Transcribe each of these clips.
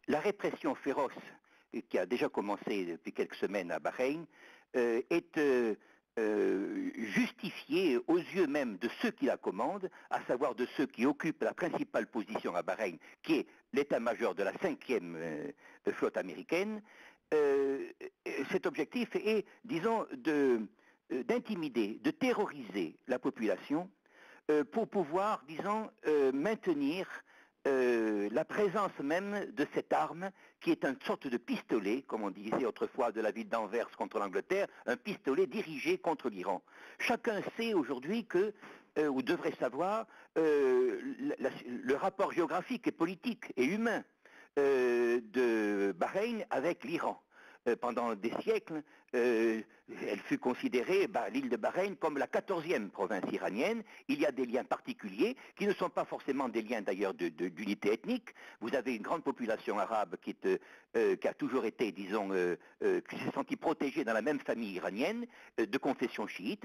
la répression féroce qui a déjà commencé depuis quelques semaines à Bahreïn est justifiée aux yeux même de ceux qui la commandent, à savoir de ceux qui occupent la principale position à Bahreïn, qui est l'état-major de la 5e flotte américaine. Cet objectif est, disons, d'intimider, de terroriser la population pour pouvoir, disons, maintenir la présence même de cette arme qui est une sorte de pistolet, comme on disait autrefois de la ville d'Anvers contre l'Angleterre, un pistolet dirigé contre l'Iran. Chacun sait aujourd'hui que, ou devrait savoir, le rapport géographique et politique et humain de Bahreïn avec l'Iran. Pendant des siècles, elle fut considérée, l'île de Bahreïn, comme la 14e province iranienne. Il y a des liens particuliers, qui ne sont pas forcément des liens d'ailleurs d'unité ethnique. Vous avez une grande population arabe qui a toujours été, disons, qui s'est sentie protégée dans la même famille iranienne, de confession chiite.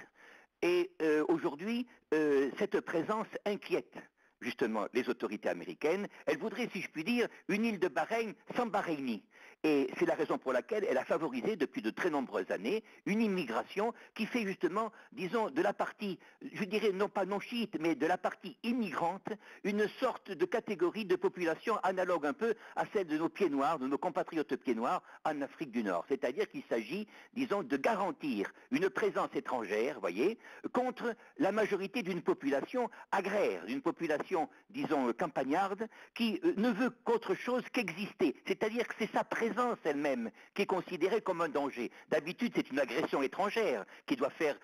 Et aujourd'hui, cette présence inquiète justement les autorités américaines. Elle voudrait, si je puis dire, une île de Bahreïn sans Bahreïnis. Et c'est la raison pour laquelle elle a favorisé depuis de très nombreuses années une immigration qui fait justement, disons, de la partie, je dirais non pas non chiite, mais de la partie immigrante, une sorte de catégorie de population analogue un peu à celle de nos pieds noirs, de nos compatriotes pieds noirs en Afrique du Nord. C'est-à-dire qu'il s'agit, disons, de garantir une présence étrangère, voyez, contre la majorité d'une population agraire, d'une population, disons, campagnarde, qui ne veut qu'autre chose qu'exister. C'est-à-dire que c'est sa présence elle-même qui est considérée comme un danger. D'habitude, c'est une agression étrangère qui doit faire,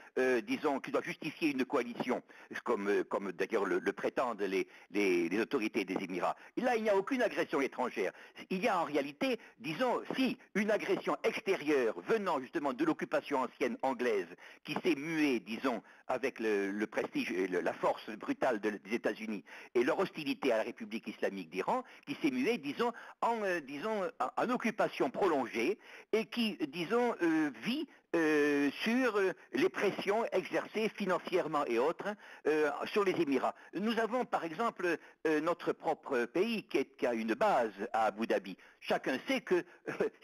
disons, qui doit justifier une coalition, comme d'ailleurs le prétendent les autorités des Émirats. Et là, il n'y a aucune agression étrangère. Il y a en réalité, disons, si une agression extérieure venant justement de l'occupation ancienne anglaise qui s'est muée, disons, avec le prestige et la force brutale des États-Unis et leur hostilité à la République islamique d'Iran, qui s'est muée, disons, en occupation prolongée et qui, disons, vit sur les pressions exercées financièrement et autres sur les Émirats. Nous avons par exemple notre propre pays qui a une base à Abu Dhabi. Chacun sait que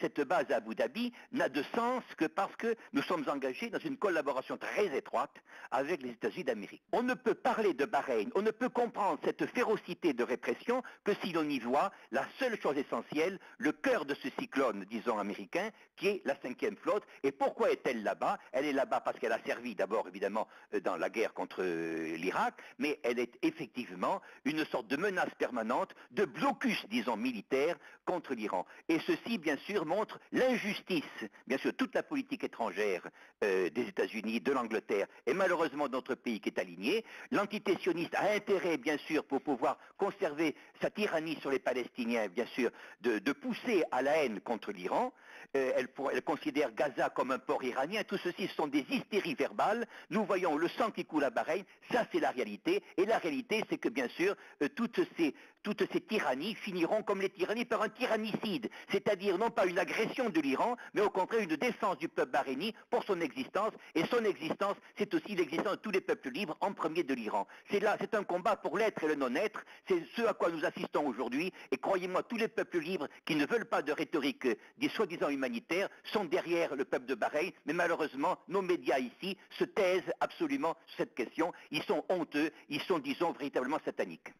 cette base à Abu Dhabi n'a de sens que parce que nous sommes engagés dans une collaboration très étroite avec les États-Unis d'Amérique. On ne peut parler de Bahreïn, on ne peut comprendre cette férocité de répression que si l'on y voit la seule chose essentielle, le cœur de ce cyclone, disons, américain, qui est la 5e flotte. Et pourquoi est-elle là-bas? Elle est là-bas parce qu'elle a servi d'abord, évidemment, dans la guerre contre l'Irak, mais elle est effectivement une sorte de menace permanente, de blocus, disons, militaire contre l'Iran. Et ceci, bien sûr, montre l'injustice, bien sûr, toute la politique étrangère des États-Unis, de l'Angleterre, et malheureusement de notre pays qui est aligné. L'entité sioniste a intérêt, bien sûr, pour pouvoir conserver sa tyrannie sur les Palestiniens, bien sûr, de pousser à la haine contre l'Iran. Elle considère Gaza comme un port iranien. Tout ceci, ce sont des hystéries verbales. Nous voyons le sang qui coule à Bahreïn. Ça, c'est la réalité. Et la réalité, c'est que, bien sûr, toutes ces tyrannies finiront comme les tyrannies par un tyrannicide. C'est-à-dire, non pas une agression de l'Iran, mais au contraire, une défense du peuple bahreïni pour son existence. Et son existence, c'est aussi l'existence de tous les peuples libres, en premier de l'Iran. C'est un combat pour l'être et le non-être. C'est ce à quoi nous assistons aujourd'hui. Et croyez-moi, tous les peuples libres qui ne veulent pas de rhétorique des soi-disant humanitaires sont derrière le peuple de Bahreïn. Mais malheureusement, nos médias ici se taisent absolument sur cette question. Ils sont honteux, ils sont, disons, véritablement sataniques.